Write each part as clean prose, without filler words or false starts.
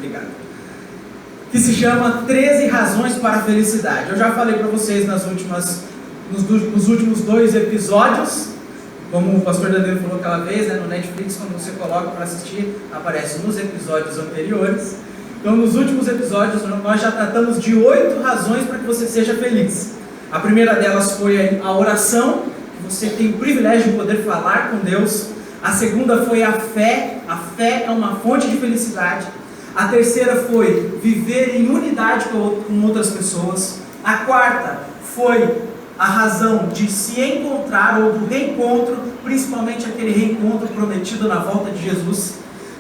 obrigado. Que se chama 13 Razões para a Felicidade. Eu já falei para vocês nos últimos 2 episódios, como o pastor Danilo falou aquela vez, no Netflix, quando você coloca para assistir, aparece nos episódios anteriores. Então, nos últimos episódios, nós já tratamos de 8 razões para que você seja feliz. A primeira delas foi a oração, que você tem o privilégio de poder falar com Deus. A segunda foi a fé é uma fonte de felicidade. A terceira foi viver em unidade com outras pessoas. A quarta foi a razão de se encontrar ou do reencontro, principalmente aquele reencontro prometido na volta de Jesus.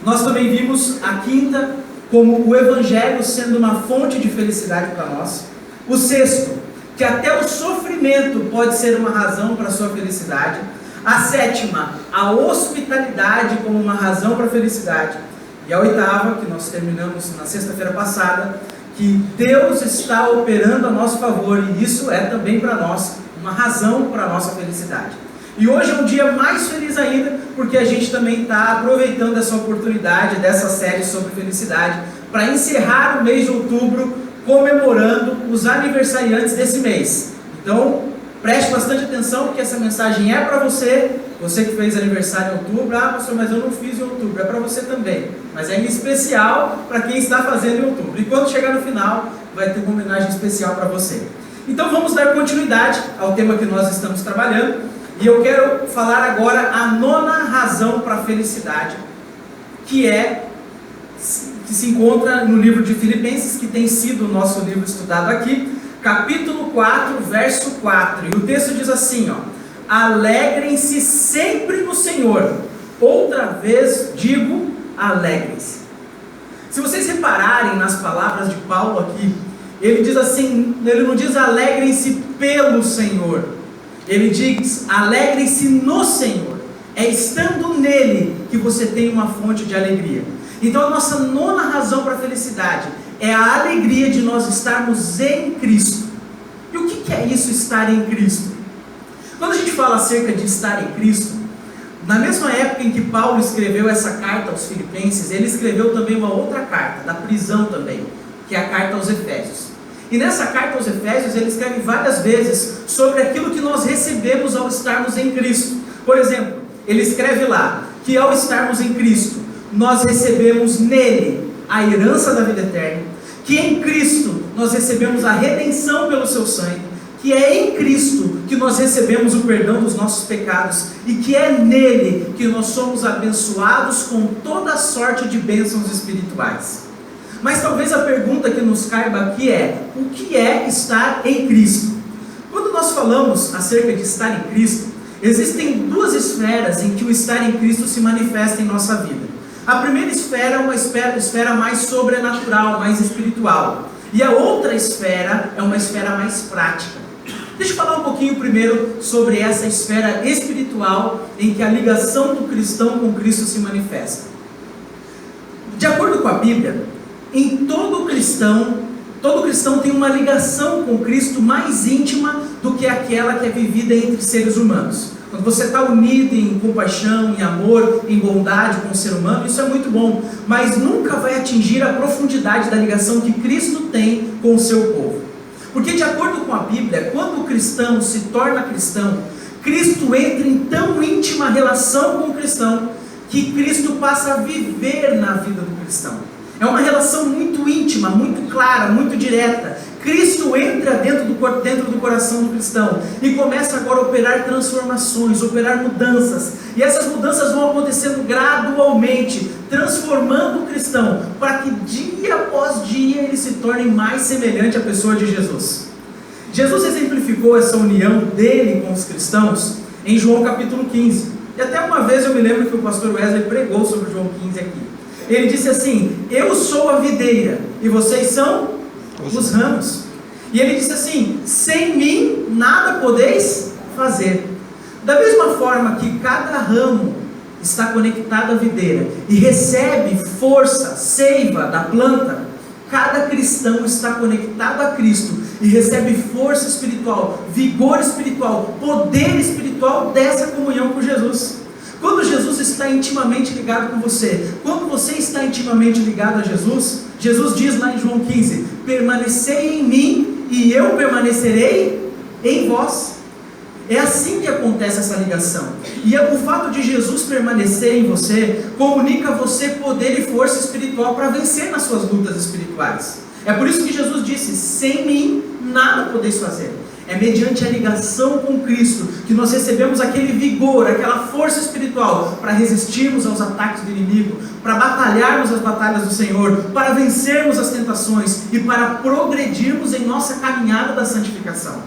Nós também vimos a quinta como o Evangelho sendo uma fonte de felicidade para nós. O sexto, que até o sofrimento pode ser uma razão para a sua felicidade. A sétima, a hospitalidade como uma razão para a felicidade. E a oitava, que nós terminamos na sexta-feira passada, que Deus está operando a nosso favor, e isso é também para nós uma razão para a nossa felicidade. E hoje é um dia mais feliz ainda, porque a gente também está aproveitando essa oportunidade dessa série sobre felicidade, para encerrar o mês de outubro, comemorando os aniversariantes desse mês. Então, preste bastante atenção, porque essa mensagem é para você que fez aniversário em outubro. Ah, pastor, mas eu não fiz em outubro. É para você também, mas é em especial para quem está fazendo em outubro. E quando chegar no final, vai ter uma homenagem especial para você. Então vamos dar continuidade ao tema que nós estamos trabalhando, e eu quero falar agora a 9ª razão para a felicidade, que se encontra no livro de Filipenses, que tem sido o nosso livro estudado aqui, capítulo 4, verso 4, e o texto diz assim, alegrem-se sempre no Senhor. Outra vez digo, alegrem-se. Se vocês repararem nas palavras de Paulo aqui, ele diz assim, ele não diz alegrem-se pelo Senhor, ele diz alegrem-se no Senhor. É estando nele que você tem uma fonte de alegria. Então a nossa 9ª razão para a felicidade é a alegria de nós estarmos em Cristo. E o que é isso, estar em Cristo? Quando a gente fala acerca de estar em Cristo, na mesma época em que Paulo escreveu essa carta aos Filipenses, ele escreveu também uma outra carta, da prisão também, que é a carta aos Efésios. E nessa carta aos Efésios, ele escreve várias vezes sobre aquilo que nós recebemos ao estarmos em Cristo. Por exemplo, ele escreve lá que ao estarmos em Cristo, nós recebemos nele a herança da vida eterna, que em Cristo nós recebemos a redenção pelo seu sangue, que é em Cristo que nós recebemos o perdão dos nossos pecados, e que é nele que nós somos abençoados com toda sorte de bênçãos espirituais. Mas talvez a pergunta que nos caiba aqui é, o que é estar em Cristo? Quando nós falamos acerca de estar em Cristo, existem 2 esferas em que o estar em Cristo se manifesta em nossa vida. A primeira esfera é uma esfera mais sobrenatural, mais espiritual. E a outra esfera é uma esfera mais prática. Deixa eu falar um pouquinho primeiro sobre essa esfera espiritual em que a ligação do cristão com Cristo se manifesta. De acordo com a Bíblia, todo cristão tem uma ligação com Cristo mais íntima do que aquela que é vivida entre seres humanos. Quando você está unido em compaixão, em amor, em bondade com o ser humano, isso é muito bom, mas nunca vai atingir a profundidade da ligação que Cristo tem com o seu povo. Porque de acordo com a Bíblia, quando o cristão se torna cristão, Cristo entra em tão íntima relação com o cristão, que Cristo passa a viver na vida do cristão. É uma relação muito íntima, muito clara, muito direta. Cristo entra dentro do coração do cristão e começa agora a operar transformações, operar mudanças. E essas mudanças vão acontecendo gradualmente, transformando o cristão, para que dia após dia ele se torne mais semelhante à pessoa de Jesus. Jesus exemplificou essa união dele com os cristãos em João capítulo 15. E até uma vez eu me lembro que o pastor Wesley pregou sobre João 15 aqui. Ele disse assim, eu sou a videira e vocês são os ramos. E ele disse assim, sem mim nada podeis fazer. Da mesma forma que cada ramo está conectado à videira e recebe força, seiva da planta, cada cristão está conectado a Cristo e recebe força espiritual, vigor espiritual, poder espiritual dessa comunhão com Jesus. Quando Jesus está intimamente ligado com você, quando você está intimamente ligado a Jesus, Jesus diz lá em João 15: permanecei em mim e eu permanecerei em vós. É assim que acontece essa ligação. E o fato de Jesus permanecer em você comunica a você poder e força espiritual para vencer nas suas lutas espirituais. É por isso que Jesus disse: sem mim nada podeis fazer. É mediante a ligação com Cristo que nós recebemos aquele vigor, aquela força espiritual para resistirmos aos ataques do inimigo, para batalharmos as batalhas do Senhor, para vencermos as tentações e para progredirmos em nossa caminhada da santificação.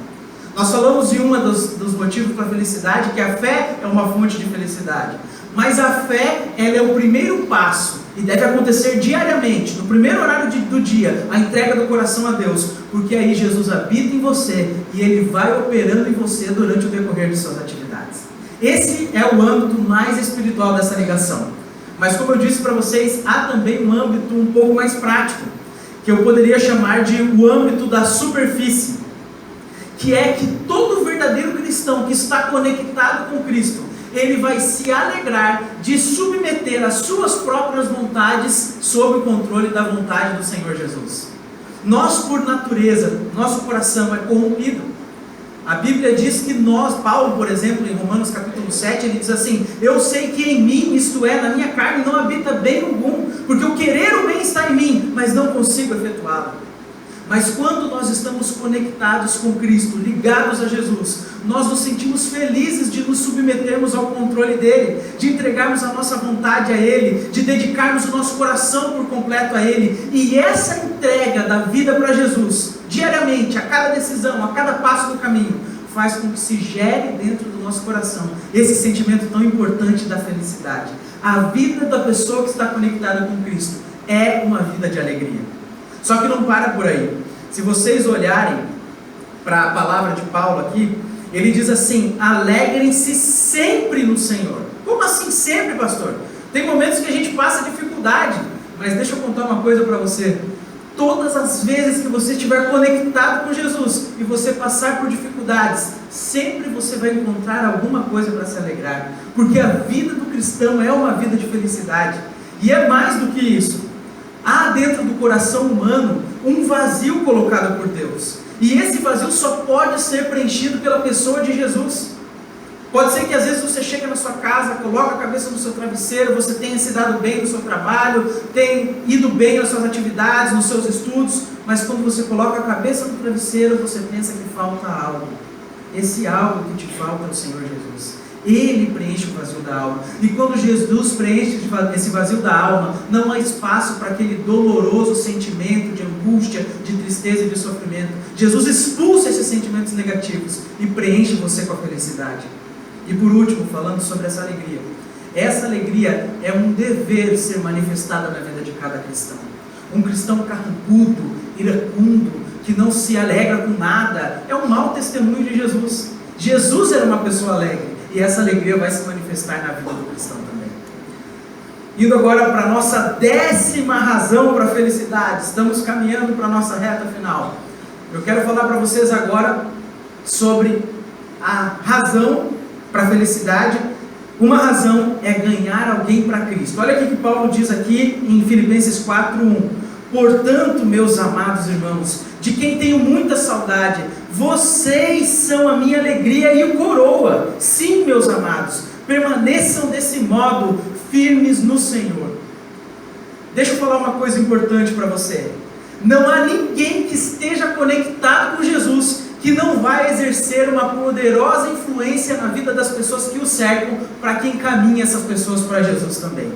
Nós falamos de um dos motivos para a felicidade, que a fé é uma fonte de felicidade. Mas a fé, ela é o primeiro passo e deve acontecer diariamente, no primeiro horário do dia, a entrega do coração a Deus, porque aí Jesus habita em você e Ele vai operando em você durante o decorrer de suas atividades. Esse é o âmbito mais espiritual dessa ligação. Mas como eu disse para vocês, há também um âmbito um pouco mais prático, que eu poderia chamar de o âmbito da superfície, que é que todo verdadeiro cristão que está conectado com Cristo, ele vai se alegrar de submeter as suas próprias vontades sob o controle da vontade do Senhor Jesus. Nós, por natureza, nosso coração é corrompido. A Bíblia diz que nós, Paulo, por exemplo, em Romanos capítulo 7, ele diz assim: eu sei que em mim, isto é, na minha carne, não habita bem algum, porque o querer o bem está em mim, mas não consigo efetuá-lo. Mas quando nós estamos conectados com Cristo, ligados a Jesus, nós nos sentimos felizes de nos submetermos ao controle dEle, de entregarmos a nossa vontade a Ele, de dedicarmos o nosso coração por completo a Ele. E essa entrega da vida para Jesus, diariamente, a cada decisão, a cada passo do caminho, faz com que se gere dentro do nosso coração esse sentimento tão importante da felicidade. A vida da pessoa que está conectada com Cristo é uma vida de alegria. Só que não para por aí. Se vocês olharem para a palavra de Paulo aqui, ele diz assim: alegrem-se sempre no Senhor. Como assim sempre, pastor? Tem momentos que a gente passa dificuldade, mas deixa eu contar uma coisa para você. Todas as vezes que você estiver conectado com Jesus e você passar por dificuldades, sempre você vai encontrar alguma coisa para se alegrar, porque a vida do cristão é uma vida de felicidade. E é mais do que isso. Há dentro do coração humano um vazio colocado por Deus, e esse vazio só pode ser preenchido pela pessoa de Jesus. Pode ser que às vezes você chega na sua casa, coloca a cabeça no seu travesseiro, você tenha se dado bem no seu trabalho, tenha ido bem nas suas atividades, nos seus estudos, mas quando você coloca a cabeça no travesseiro, você pensa que falta algo. Esse algo que te falta é o Senhor Jesus. Ele preenche o vazio da alma. E quando Jesus preenche esse vazio da alma, não há espaço para aquele doloroso sentimento de angústia, de tristeza e de sofrimento. Jesus expulsa esses sentimentos negativos e preenche você com a felicidade. E por último, falando sobre essa alegria é um dever ser manifestada na vida de cada cristão. Um cristão carrancudo, iracundo, que não se alegra com nada, é um mau testemunho de Jesus. Jesus era uma pessoa alegre, e essa alegria vai se manifestar na vida do cristão também. Indo agora para a nossa 10ª razão para a felicidade. Estamos caminhando para a nossa reta final. Eu quero falar para vocês agora sobre a razão para a felicidade. Uma razão é ganhar alguém para Cristo. Olha o que Paulo diz aqui em Filipenses 4:1. Portanto, meus amados irmãos, de quem tenho muita saudade, vocês são a minha alegria e coroa. Sim, meus amados, permaneçam desse modo firmes no Senhor. Deixa eu falar uma coisa importante para você. Não há ninguém que esteja conectado com Jesus que não vai exercer uma poderosa influência na vida das pessoas que o cercam, para que encaminhe essas pessoas para Jesus também.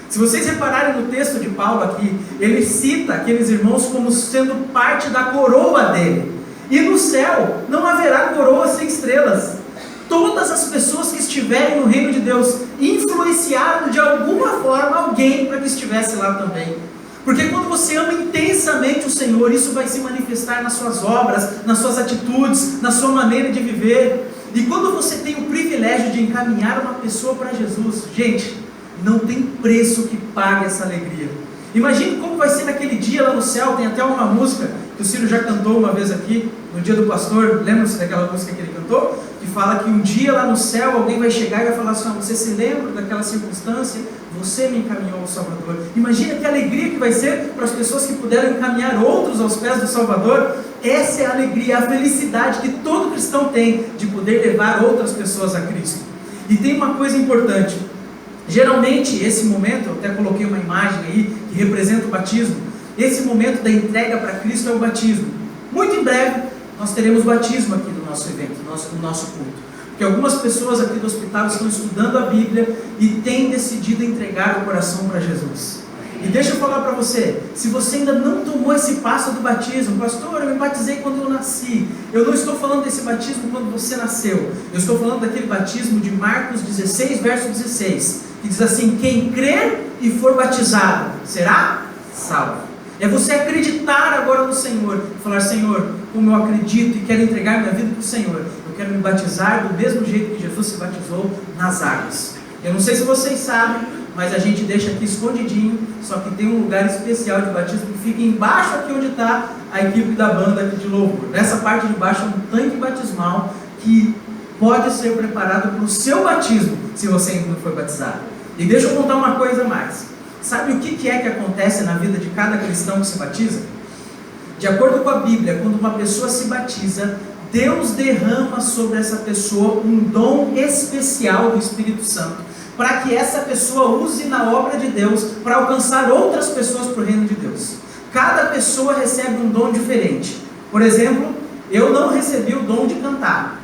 Se vocês repararem no texto de Paulo aqui, ele cita aqueles irmãos como sendo parte da coroa dele. E no céu não haverá coroa sem estrelas. Todas as pessoas que estiverem no reino de Deus influenciaram de alguma forma alguém para que estivesse lá também. Porque quando você ama intensamente o Senhor, isso vai se manifestar nas suas obras, nas suas atitudes, na sua maneira de viver. E quando você tem o privilégio de encaminhar uma pessoa para Jesus, gente, não tem preço que pague essa alegria. Imagine como vai ser naquele dia lá no céu, tem até uma música que o Ciro já cantou uma vez aqui, no dia do pastor, lembra-se daquela música que ele cantou? Que fala que um dia lá no céu alguém vai chegar e vai falar assim: você se lembra daquela circunstância? Você me encaminhou ao Salvador. Imagina que alegria que vai ser para as pessoas que puderam encaminhar outros aos pés do Salvador. Essa é a alegria, a felicidade que todo cristão tem de poder levar outras pessoas a Cristo. E tem uma coisa importante, geralmente esse momento, eu até coloquei uma imagem aí que representa o batismo, esse momento da entrega para Cristo é o batismo. Muito em breve nós teremos batismo aqui no nosso evento, no nosso culto, porque algumas pessoas aqui do hospital estão estudando a Bíblia e têm decidido entregar o coração para Jesus. E deixa eu falar para você, se você ainda não tomou esse passo do batismo: pastor, eu me batizei quando eu nasci. Eu não estou falando desse batismo quando você nasceu, eu estou falando daquele batismo de Marcos 16, verso 16, que diz assim: quem crer e for batizado será salvo. É você acreditar agora no Senhor, falar: Senhor, como eu acredito e quero entregar minha vida para o Senhor, eu quero me batizar do mesmo jeito que Jesus se batizou, nas águas. Eu não sei se vocês sabem, mas a gente deixa aqui escondidinho, só que tem um lugar especial de batismo que fica embaixo aqui onde está a equipe da banda aqui de louvor. Nessa parte de baixo é um tanque batismal que pode ser preparado para o seu batismo, se você ainda não foi batizado. E deixa eu contar uma coisa a mais. Sabe o que é que acontece na vida de cada cristão que se batiza? De acordo com a Bíblia, quando uma pessoa se batiza, Deus derrama sobre essa pessoa um dom especial do Espírito Santo, para que essa pessoa use na obra de Deus, para alcançar outras pessoas para o reino de Deus. Cada pessoa recebe um dom diferente. Por exemplo, eu não recebi o dom de cantar.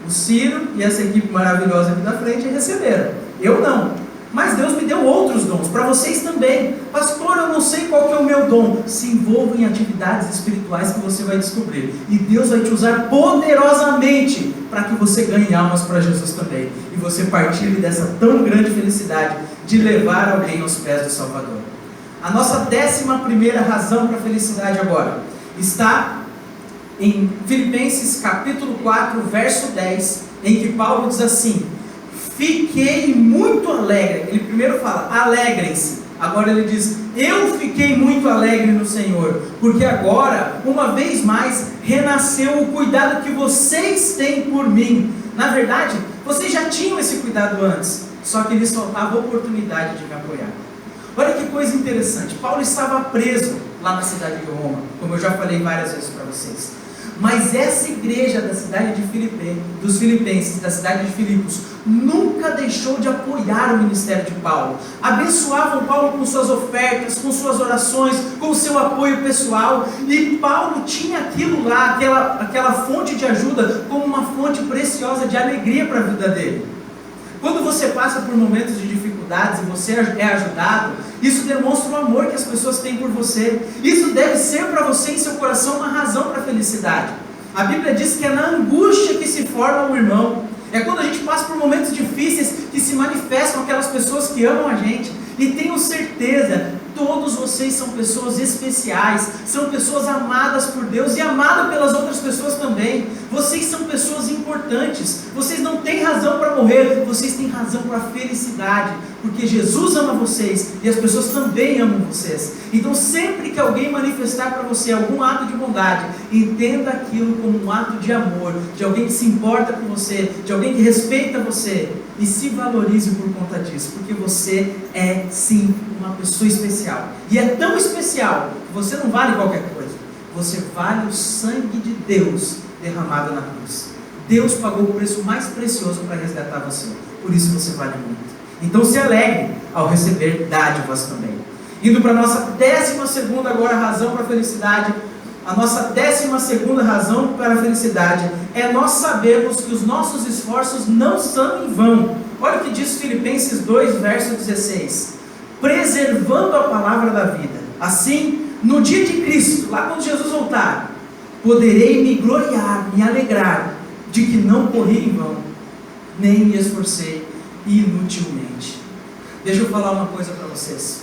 O Ciro e essa equipe maravilhosa aqui da frente receberam. Eu não. Mas Deus me deu outros dons, para vocês também. Pastor, eu não sei qual que é o meu dom. Se envolva em atividades espirituais que você vai descobrir. E Deus vai te usar poderosamente para que você ganhe almas para Jesus também. E você partilhe dessa tão grande felicidade de levar alguém aos pés do Salvador. A nossa 11ª razão para a felicidade agora está em Filipenses capítulo 4, verso 10, em que Paulo diz assim: fiquei muito alegre. Ele primeiro fala: alegrem-se. Agora ele diz: eu fiquei muito alegre no Senhor, porque agora, uma vez mais, renasceu o cuidado que vocês têm por mim. Na verdade, vocês já tinham esse cuidado antes, só que lhes faltava a oportunidade de me apoiar. Olha que coisa interessante. Paulo estava preso lá na cidade de Roma, como eu já falei várias vezes para vocês. Mas essa igreja da cidade de dos Filipenses, da cidade de Filipos, nunca deixou de apoiar o ministério de Paulo. Abençoavam Paulo com suas ofertas, com suas orações, com o seu apoio pessoal. E Paulo tinha aquilo lá, aquela fonte de ajuda, como uma fonte preciosa de alegria para a vida dele. Quando você passa por momentos de dificuldades e você é ajudado, isso demonstra o amor que as pessoas têm por você. Isso deve ser para você em seu coração uma razão para a felicidade. A Bíblia diz que é na angústia que se forma um irmão. É quando a gente passa por momentos difíceis que se manifestam aquelas pessoas que amam a gente. E tenho certeza, todos vocês são pessoas especiais, são pessoas amadas por Deus e amadas pelas outras pessoas também. Vocês são pessoas importantes, vocês não têm razão para morrer, vocês têm razão para a felicidade, porque Jesus ama vocês e as pessoas também amam vocês. Então sempre que alguém manifestar para você algum ato de bondade, entenda aquilo como um ato de amor, de alguém que se importa com você, de alguém que respeita você, e se valorize por conta disso, porque você é sim uma pessoa especial, e é tão especial que você não vale qualquer coisa, você vale o sangue de Deus derramado na cruz. Deus pagou o preço mais precioso para resgatar você, por isso você vale muito. Então se alegre ao receber dádivas também. Indo para a nossa 12ª agora razão para a felicidade. A nossa 12ª razão para a felicidade é nós sabermos que os nossos esforços não são em vão. Olha o que diz Filipenses 2, verso 16: preservando a palavra da vida, assim, no dia de Cristo, lá quando Jesus voltar, poderei me gloriar, me alegrar, de que não corri em vão, nem me esforcei inutilmente. Deixa eu falar uma coisa para vocês.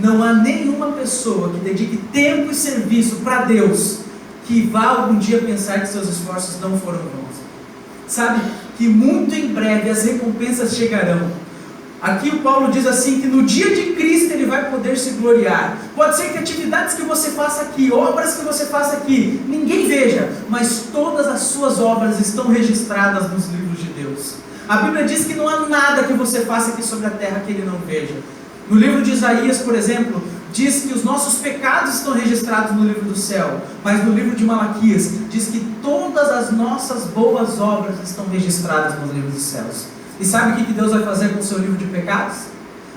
Não há nenhuma pessoa que dedique tempo e serviço para Deus que vá algum dia pensar que seus esforços não foram vãos. Sabe que muito em breve as recompensas chegarão. Aqui o Paulo diz assim, que no dia de Cristo ele vai poder se gloriar. Pode ser que atividades que você faça aqui, obras que você faça aqui, ninguém veja, mas todas as suas obras estão registradas nos livros de Deus. A Bíblia diz que não há nada que você faça aqui sobre a terra que Ele não veja. No livro de Isaías, por exemplo, diz que os nossos pecados estão registrados no livro do céu, mas no livro de Malaquias diz que todas as nossas boas obras estão registradas nos livros dos céus. E sabe o que Deus vai fazer com o seu livro de pecados?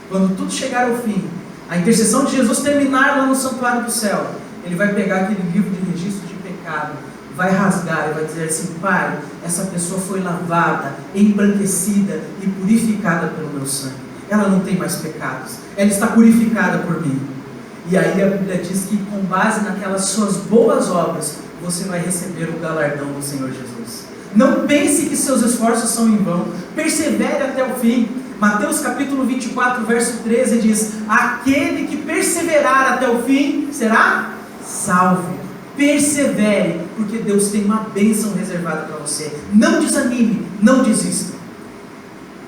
Quando tudo chegar ao fim, a intercessão de Jesus terminar lá no santuário do céu, Ele vai pegar aquele livro de registro de pecado, vai rasgar e vai dizer assim: Pai, essa pessoa foi lavada, embranquecida e purificada pelo meu sangue. Ela não tem mais pecados, ela está purificada por mim. E aí a Bíblia diz que com base naquelas suas boas obras, você vai receber o galardão do Senhor Jesus. Não pense que seus esforços são em vão, persevere até o fim. Mateus capítulo 24, verso 13 diz: aquele que perseverar até o fim, será salvo. Persevere, porque Deus tem uma bênção reservada para você. Não desanime, não desista.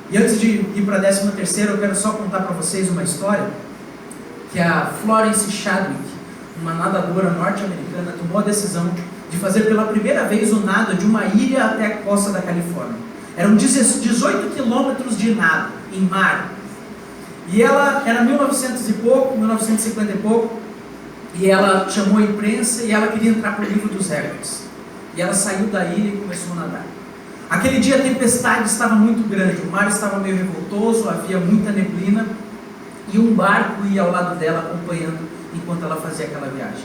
E antes de ir para a 13ª, eu quero só contar para vocês uma história, que a Florence Chadwick, uma nadadora norte-americana, tomou a decisão de fazer pela primeira vez o nado de uma ilha até a costa da Califórnia. Eram 18 quilômetros de nado em mar. E ela era 1950 e pouco, e ela chamou a imprensa e ela queria entrar para o livro dos recordes. E ela saiu da ilha e começou a nadar. Aquele dia a tempestade estava muito grande, o mar estava meio revoltoso, havia muita neblina, e um barco ia ao lado dela acompanhando enquanto ela fazia aquela viagem.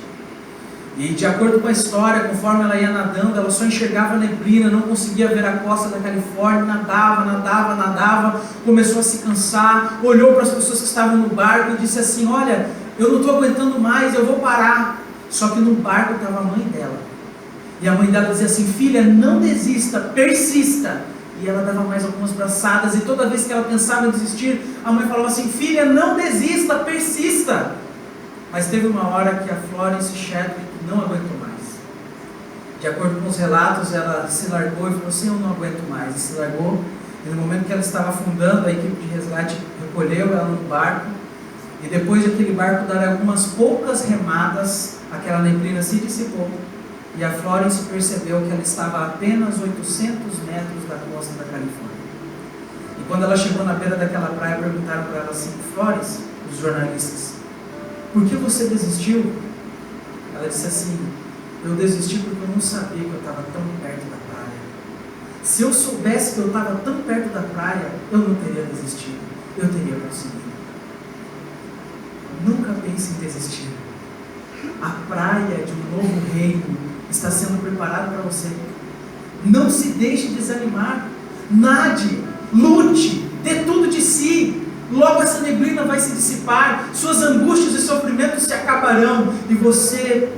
E de acordo com a história, conforme ela ia nadando, ela só enxergava neblina, não conseguia ver a costa da Califórnia, nadava, começou a se cansar, olhou para as pessoas que estavam no barco e disse assim: olha, eu não estou aguentando mais, eu vou parar. Só que no barco estava a mãe dela. E a mãe dela dizia assim: filha, não desista, persista. E ela dava mais algumas braçadas, e toda vez que ela pensava em desistir, a mãe falava assim: filha, não desista, persista. Mas teve uma hora que a Florence Chadwick não aguentou mais. De acordo com os relatos, ela se largou e falou assim: eu não aguento mais. E se largou, e no momento que ela estava afundando, a equipe de resgate recolheu ela no barco, e depois daquele barco dar algumas poucas remadas, aquela neblina se dissipou, e a Florence percebeu que ela estava a apenas 800 metros da costa da Califórnia. E quando ela chegou na beira daquela praia, perguntaram para ela assim: Florence, os jornalistas, por que você desistiu? Ela disse assim: eu desisti porque eu não sabia que eu estava tão perto da praia. Se eu soubesse que eu estava tão perto da praia, eu não teria desistido, eu teria conseguido. Nunca pense em desistir. A praia de um novo reino está sendo preparada para você. Não se deixe desanimar. Nade, lute, dê tudo de si. Logo essa neblina vai se dissipar, suas angústias e sofrimentos se acabarão, e você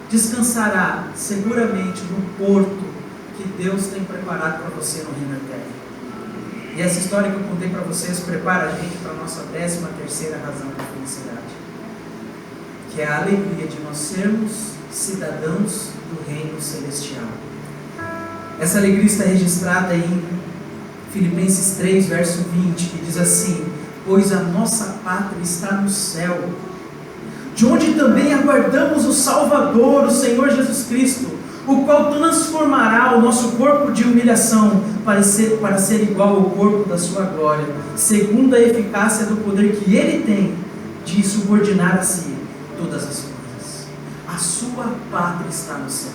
descansará seguramente no porto que Deus tem preparado para você no reino eterno. E essa história que eu contei para vocês prepara a gente para a nossa 13ª razão da felicidade, que é a alegria de nós sermos cidadãos do reino celestial. Essa alegria está registrada em Filipenses 3, verso 20, que diz assim: pois a nossa pátria está no céu, de onde também aguardamos o Salvador, o Senhor Jesus Cristo, o qual transformará o nosso corpo de humilhação para ser igual ao corpo da sua glória, segundo a eficácia do poder que Ele tem de subordinar a si todas as coisas. A sua pátria está no céu.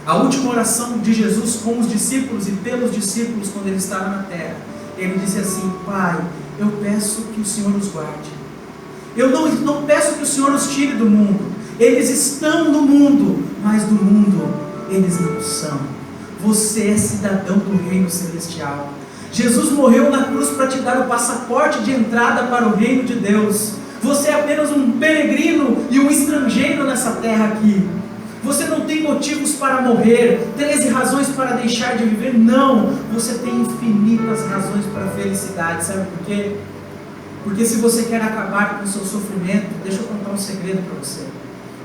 A última oração de Jesus com os discípulos e pelos discípulos quando Ele estava na terra, Ele disse assim: Pai, eu peço que o Senhor os guarde. Eu não peço que o Senhor os tire do mundo. Eles estão no mundo, mas do mundo eles não são. Você é cidadão do reino celestial. Jesus morreu na cruz para te dar o passaporte de entrada para o reino de Deus. Você é apenas um peregrino e um estrangeiro nessa terra aqui. Você não tem motivos para morrer, 13 razões para deixar de viver. Não, você tem infinitas razões para a felicidade. Sabe por quê? Porque se você quer acabar com o seu sofrimento, deixa eu contar um segredo para você.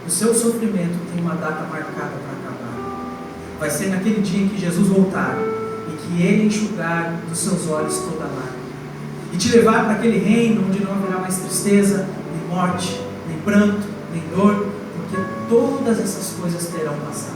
O seu sofrimento tem uma data marcada para acabar. Vai ser naquele dia em que Jesus voltar e que Ele enxugar dos seus olhos toda lágrima e te levar para aquele reino onde não haverá mais tristeza, nem morte, nem pranto, nem dor, porque todas essas coisas terão passado.